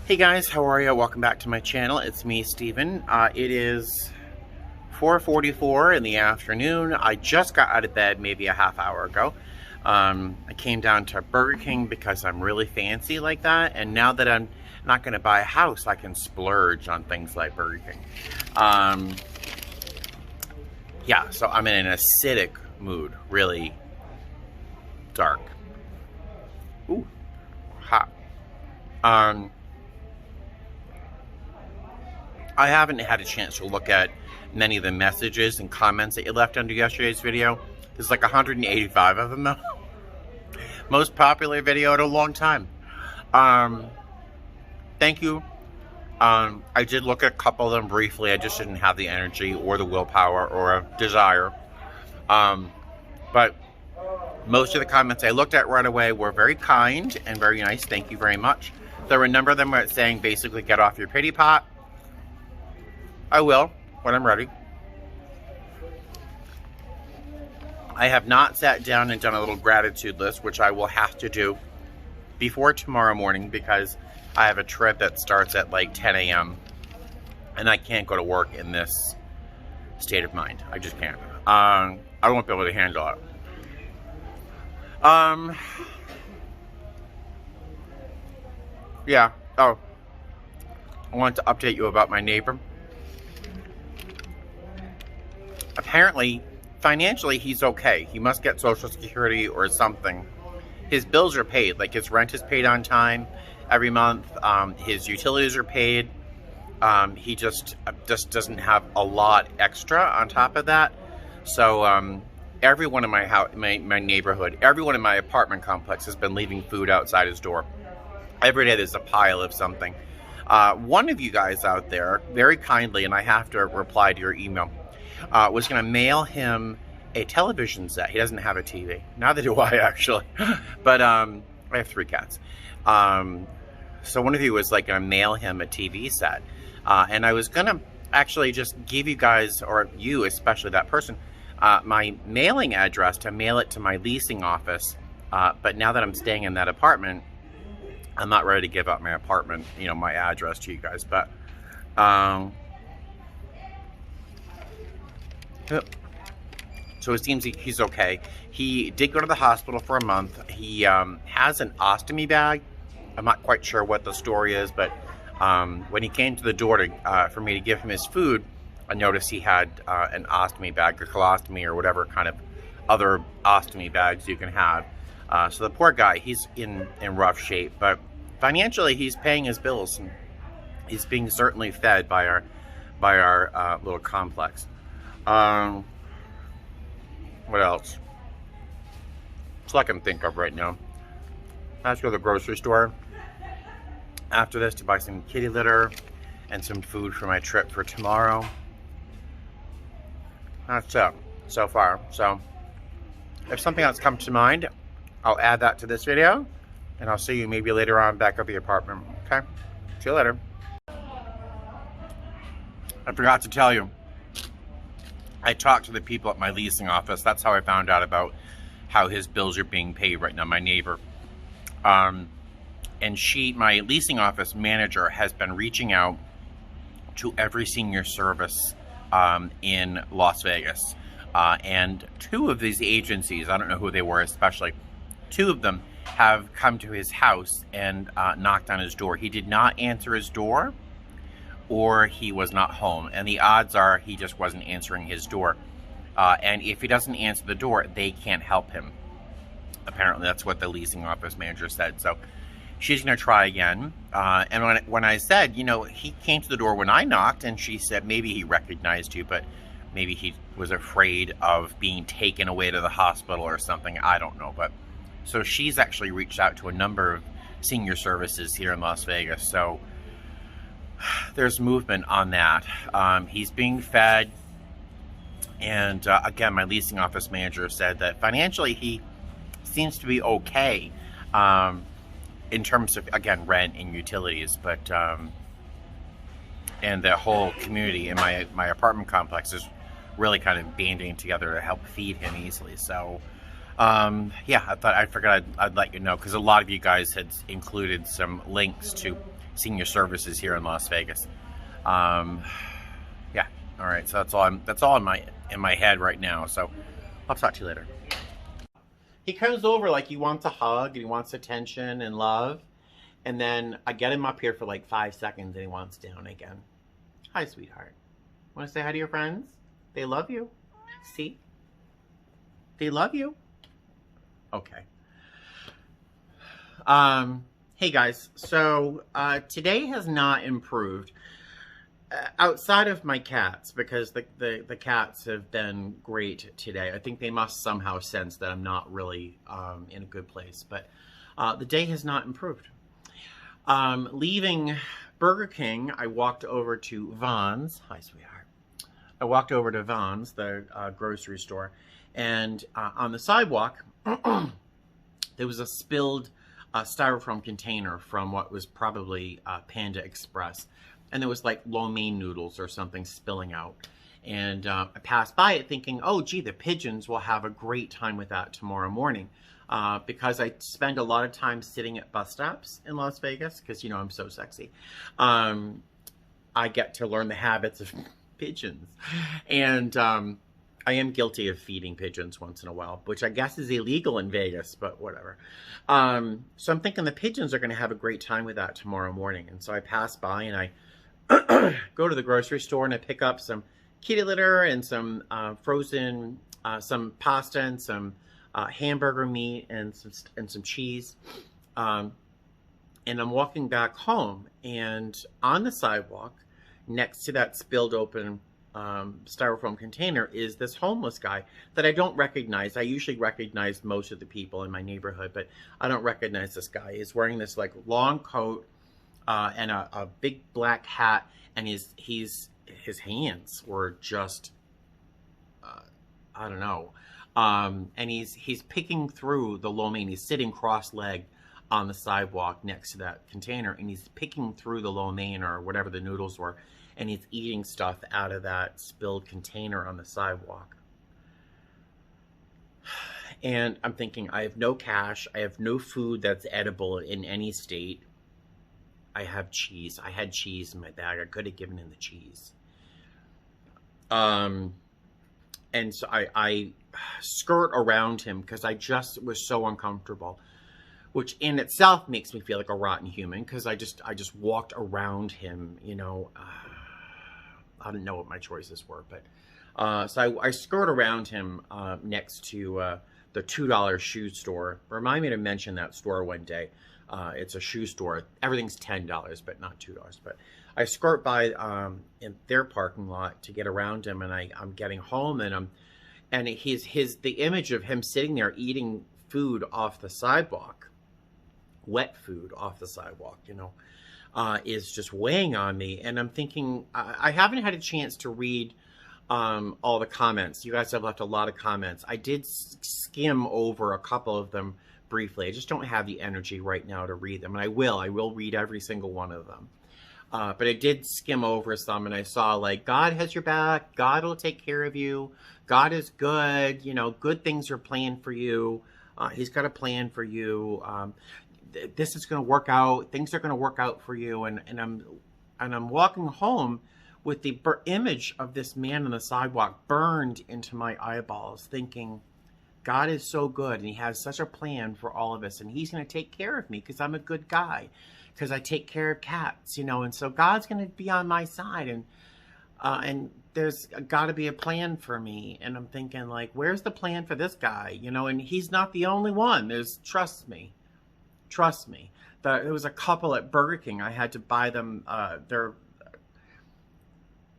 Hey guys, how are you? Welcome back to my channel. It's me, Steven. It is 4:44 in the afternoon. I just got out of bed maybe a half hour ago. I came down to Burger King because I'm really fancy like that, and now that I'm not going to buy a house, I can splurge on things like Burger King. Yeah, so I'm in an acidic mood, really dark. Ooh, hot. I haven't had a chance to look at many of the messages and comments that you left under yesterday's video. There's like 185 of them though. Most popular video in a long time. Thank you. I did look at a couple of them briefly. I just didn't have the energy or the willpower or a desire. But most of the comments I looked at right away were very kind and very nice. Thank you very much. There were a number of them were saying basically get off your pity pot. I will, when I'm ready. I have not sat down and done a little gratitude list, which I will have to do before tomorrow morning because I have a trip that starts at like 10 a.m. and I can't go to work in this state of mind. I just can't. I won't be able to handle it. Yeah. Oh, I wanted to update you about my neighbor. Apparently, financially, he's okay. He must get Social Security or something. His bills are paid. Like, his rent is paid on time every month. His utilities are paid. He just doesn't have a lot extra on top of that. So, everyone in my house, my neighborhood, everyone in my apartment complex has been leaving food outside his door. Every day there's a pile of something. One of you guys out there, very kindly, and I have to reply to your email, was going to mail him a television set. He doesn't have a TV. Neither do I, actually. But I have 3 cats. So one of you was like going to mail him a TV set. And I was going to actually just give you guys, or you especially, that person, my mailing address to mail it to my leasing office. But now that I'm staying in that apartment, I'm not ready to give up my apartment, you know, my address to you guys. But so it seems he's okay. He did go to the hospital for a month. He has an ostomy bag. I'm not quite sure what the story is, but when he came to the door to, for me to give him his food, I noticed he had an ostomy bag, or colostomy, or whatever kind of other ostomy bags you can have. So the poor guy, he's in rough shape, but financially he's paying his bills, and he's being certainly fed by our little complex. What else? That's all I can think of right now. I have to go to the grocery store after this to buy some kitty litter and some food for my trip for tomorrow. That's it so far. So if something else comes to mind, I'll add that to this video, and I'll see you maybe later on back at the apartment. Okay? See you later. I forgot to tell you, I talked to the people at my leasing office. That's how I found out about how his bills are being paid right now, my neighbor. And my leasing office manager has been reaching out to every senior service in Las Vegas. And 2 of these agencies, I don't know who they were especially, 2 of them have come to his house and knocked on his door. He did not answer his door, or he was not home, and the odds are he just wasn't answering his door. And if he doesn't answer the door, they can't help him. Apparently, that's what the leasing office manager said. So she's going to try again. And when I said, you know, he came to the door when I knocked, and she said maybe he recognized you, but maybe he was afraid of being taken away to the hospital or something. I don't know. But so she's actually reached out to a number of senior services here in Las Vegas. So there's movement on that. He's being fed. And again, my leasing office manager said that financially he seems to be okay in terms of, again, rent and utilities. But and the whole community in my apartment complex is really kind of banding together to help feed him easily. So yeah, I figured I'd let you know, because a lot of you guys had included some links to senior services here in Las Vegas. Yeah. All right. So that's all in my head right now. So I'll talk to you later. He comes over like he wants a hug and he wants attention and love. And then I get him up here for like 5 seconds and he wants down again. Hi, sweetheart. Want to say hi to your friends? They love you. See? They love you. Okay. Hey guys. So today has not improved. Outside of my cats, because the cats have been great today. I think they must somehow sense that I'm not really in a good place. But the day has not improved. Leaving Burger King, I walked over to Vons. Hi, sweetheart. I walked over to Vons, the grocery store, and on the sidewalk, there was a spilled styrofoam container from what was probably Panda Express. And there was like lo mein noodles or something spilling out. And I passed by it thinking, oh, gee, the pigeons will have a great time with that tomorrow morning. Because I spend a lot of time sitting at bus stops in Las Vegas, because, you know, I'm so sexy. I get to learn the habits of pigeons. And I am guilty of feeding pigeons once in a while, which I guess is illegal in Vegas, but whatever. So I'm thinking the pigeons are going to have a great time with that tomorrow morning. And so I pass by and I go to the grocery store and I pick up some kitty litter and some frozen, some pasta and some hamburger meat and some cheese. And I'm walking back home, and on the sidewalk next to that spilled open styrofoam container is this homeless guy that I don't recognize. I usually recognize most of the people in my neighborhood, but I don't recognize this guy. He's wearing this like long coat and a big black hat, and his hands were just I don't know. And he's picking through the lo mein. He's sitting cross-legged on the sidewalk next to that container, and he's picking through the lo mein or whatever the noodles were, and he's eating stuff out of that spilled container on the sidewalk. And I'm thinking, I have no cash. I have no food that's edible in any state. I have cheese. I had cheese in my bag. I could have given him the cheese. And so I skirt around him because I just was so uncomfortable, which in itself makes me feel like a rotten human because I just walked around him, you know. I didn't know what my choices were, but so I skirt around him next to the $2 shoe store. Remind me to mention that store one day. It's a shoe store. Everything's $10, but not $2. But I skirt by in their parking lot to get around him, and I'm getting home, and the image of him sitting there eating food off the sidewalk, wet food off the sidewalk, you know, is just weighing on me. And I'm thinking, I haven't had a chance to read all the comments. You guys have left a lot of comments. I did skim over a couple of them briefly. I just don't have the energy right now to read them. And I will read every single one of them. But I did skim over some, and I saw like, God has your back. God will take care of you. God is good. You know, good things are planned for you. He's got a plan for you. This is going to work out. Things are going to work out for you. And I'm walking home with the image of this man on the sidewalk burned into my eyeballs, thinking, God is so good, and he has such a plan for all of us, and he's going to take care of me because I'm a good guy, because I take care of cats, you know, and so God's going to be on my side, and there's got to be a plan for me. And I'm thinking, like, where's the plan for this guy, you know? And he's not the only one. Trust me. There was a couple at Burger King. I had to buy them.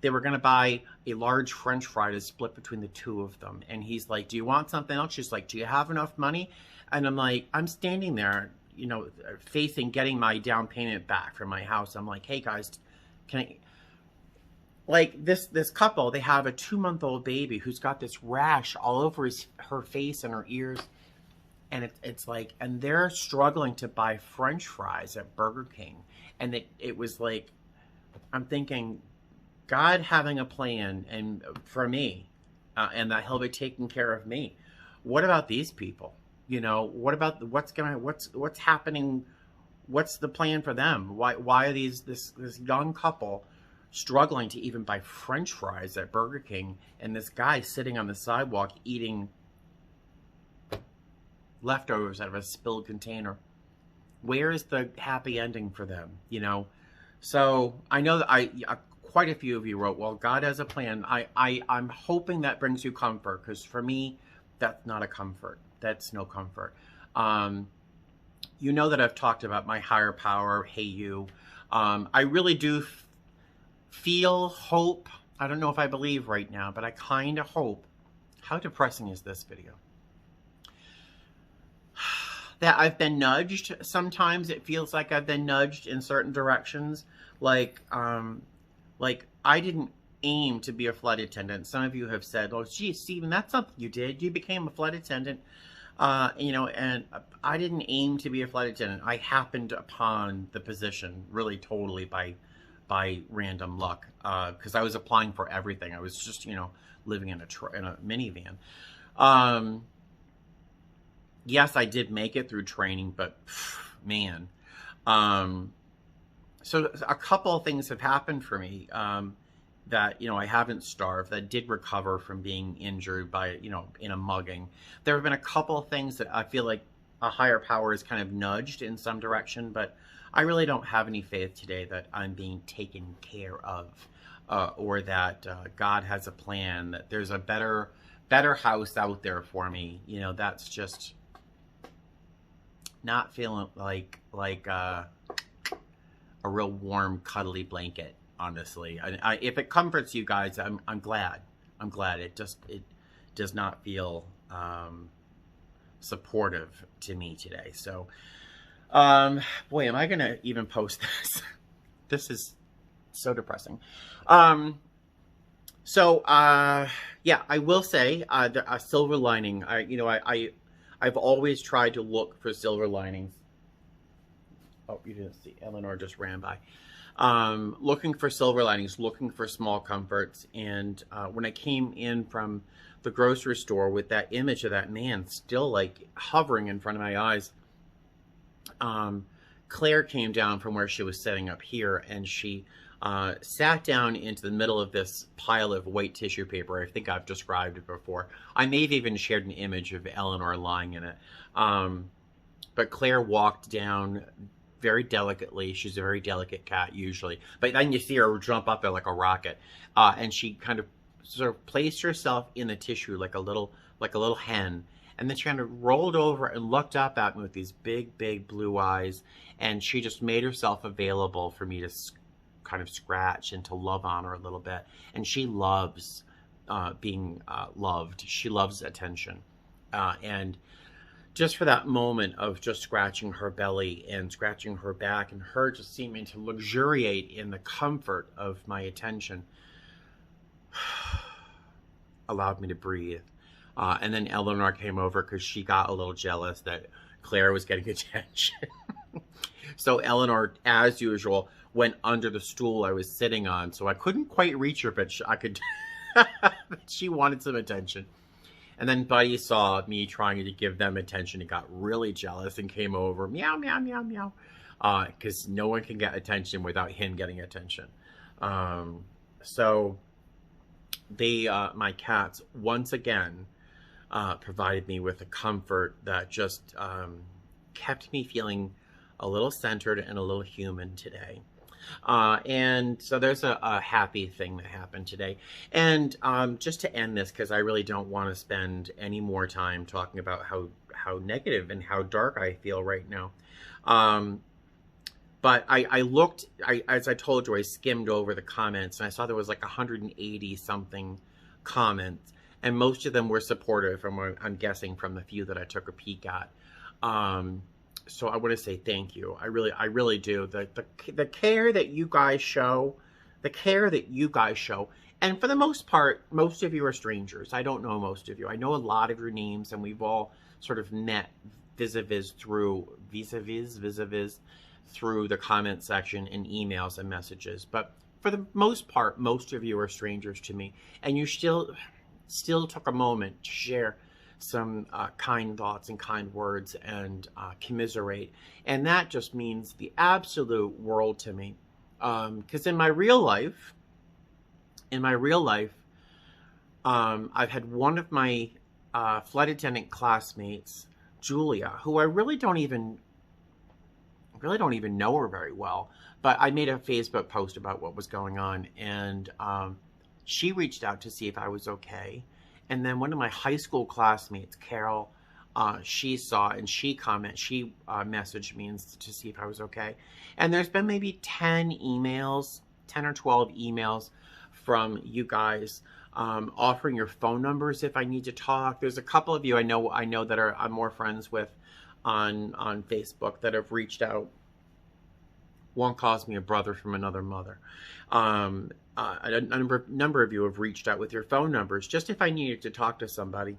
They were going to buy a large French fry to split between the two of them. And he's like, do you want something else? She's like, do you have enough money? And I'm like, I'm standing there, you know, facing getting my down payment back from my house. I'm like, hey guys, can I, like this couple, they have a 2-month-old baby who's got this rash all over her face and her ears. And it's like, and they're struggling to buy French fries at Burger King. And it was like, I'm thinking, God having a plan and for me, and that he'll be taking care of me. What about these people? You know, what about what's happening What's the plan for them? Why are this young couple struggling to even buy French fries at Burger King, and this guy sitting on the sidewalk eating leftovers out of a spilled container? Where is the happy ending for them, you know? So I know that quite a few of you wrote, well, God has a plan. I'm hoping that brings you comfort, because for me, that's not a comfort. That's no comfort. You know that I've talked about my higher power, hey you. I really do feel hope. I don't know if I believe right now, but I kind of hope. How depressing is this video? That I've been nudged. Sometimes it feels like I've been nudged in certain directions. Like I didn't aim to be a flight attendant. Some of you have said, oh, gee, Stephen, that's something you did. You became a flight attendant. You know, and I didn't aim to be a flight attendant. I happened upon the position really totally by random luck, because I was applying for everything. I was just, you know, living in a minivan. Yes, I did make it through training, but man. So a couple of things have happened for me. That, you know, I haven't starved, that did recover from being injured by, you know, in a mugging. There have been a couple of things that I feel like a higher power is kind of nudged in some direction, but I really don't have any faith today that I'm being taken care of, or that God has a plan, that there's a better house out there for me. You know, that's just not feeling like a real warm, cuddly blanket. Honestly, if it comforts you guys, I'm glad. I'm glad. It does not feel supportive to me today. So, boy, am I gonna even post this? This is so depressing. Yeah, I will say a silver lining. I've always tried to look for silver linings. Oh, you didn't see. Eleanor just ran by. Looking for silver linings, looking for small comforts. And when I came in from the grocery store with that image of that man still like hovering in front of my eyes, Claire came down from where she was setting up here, and she sat down into the middle of this pile of white tissue paper. I think I've described it before. I may have even shared an image of Eleanor lying in it. But Claire walked down very delicately. She's a very delicate cat usually, but then you see her jump up there like a rocket, and she kind of sort of placed herself in the tissue like a little hen, and then she kind of rolled over and looked up at me with these big blue eyes, and she just made herself available for me to kind of scratch and to love on her a little bit. And she loves being loved. She loves attention, and just for that moment of just scratching her belly and scratching her back, and her just seeming to luxuriate in the comfort of my attention, allowed me to breathe. And then Eleanor came over because she got a little jealous that Claire was getting attention. So Eleanor, as usual, went under the stool I was sitting on. So I couldn't quite reach her, but I could. She wanted some attention. And then Buddy saw me trying to give them attention and got really jealous and came over, meow, meow, meow, meow. Because no one can get attention without him getting attention. So my cats, once again, provided me with a comfort that just kept me feeling a little centered and a little human today. And so there's a happy thing that happened today. And just to end this, because I really don't want to spend any more time talking about how negative and how dark I feel right now. But I looked, as I told you, I skimmed over the comments, and I saw there was like 180 something comments, and most of them were supportive, from what I'm guessing from the few that I took a peek at. So I want to say thank you. I really do. The care that you guys show, and for the most part, most of you are strangers. I don't know most of you. I know a lot of your names, and we've all sort of met vis-a-vis through the comment section and emails and messages. But for the most part, most of you are strangers to me, and you still took a moment to share some kind thoughts and kind words and commiserate. And that just means the absolute world to me. Because in my real life, I've had one of my flight attendant classmates, Julia, who I really don't even know her very well, but I made a Facebook post about what was going on, and she reached out to see if I was okay. And then one of my high school classmates, Carol, she saw and she messaged me to see if I was okay. And there's been maybe 10 or 12 emails from you guys offering your phone numbers if I need to talk. There's a couple of you I know that I'm more friends with on Facebook that have reached out. One calls me a brother from another mother. A number of you have reached out with your phone numbers just if I needed to talk to somebody.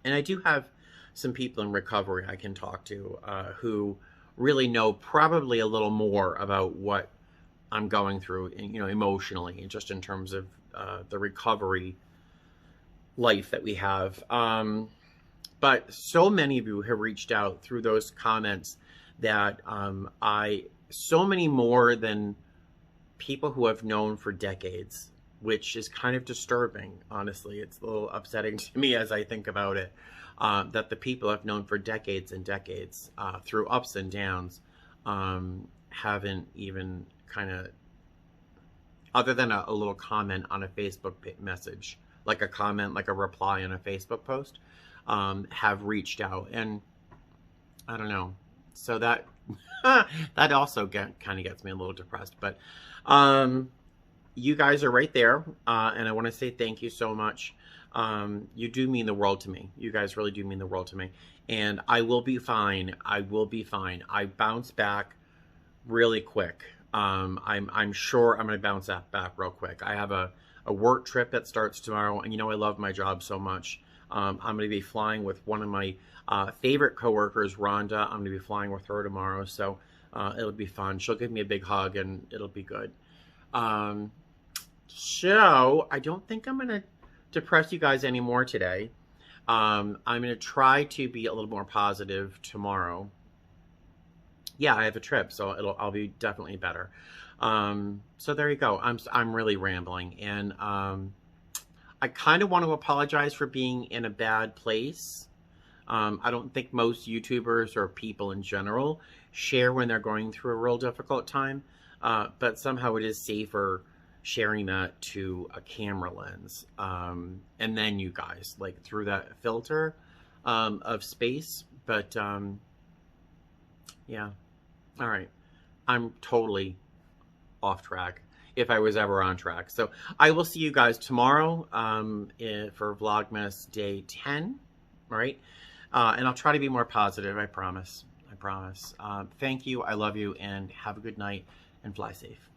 And I do have some people in recovery I can talk to who really know probably a little more about what I'm going through, emotionally, just in terms of the recovery life that we have. But so many of you have reached out through those comments that so many more than people who have known for decades, which is kind of disturbing, honestly. It's a little upsetting to me as I think about it, that the people I've known for decades and decades, through ups and downs, haven't even kind of, other than a little comment on a Facebook message, like a comment, like a reply on a Facebook post, have reached out. And I don't know. So that that also kind of gets me a little depressed. But you guys are right there. And I want to say thank you so much. You do mean the world to me. You guys really do mean the world to me. And I will be fine. I will be fine. I bounce back really quick. I'm sure I'm going to bounce back real quick. I have a work trip that starts tomorrow. And I love my job so much. I'm going to be flying with one of my favorite coworkers, Rhonda. I'm going to be flying with her tomorrow. So it'll be fun. She'll give me a big hug and it'll be good. So I don't think I'm going to depress you guys anymore today. I'm going to try to be a little more positive tomorrow. Yeah, I have a trip, so I'll be definitely better. So there you go. I'm really rambling, and I kind of want to apologize for being in a bad place. I don't think most YouTubers or people in general share when they're going through a real difficult time, but somehow it is safer sharing that to a camera lens, and then you guys, like, through that filter of space. But yeah, all right, I'm totally off track, if I was ever on track. So I will see you guys tomorrow for Vlogmas day 10, right? And I'll try to be more positive, I promise. Thank you, I love you, and have a good night, and fly safe.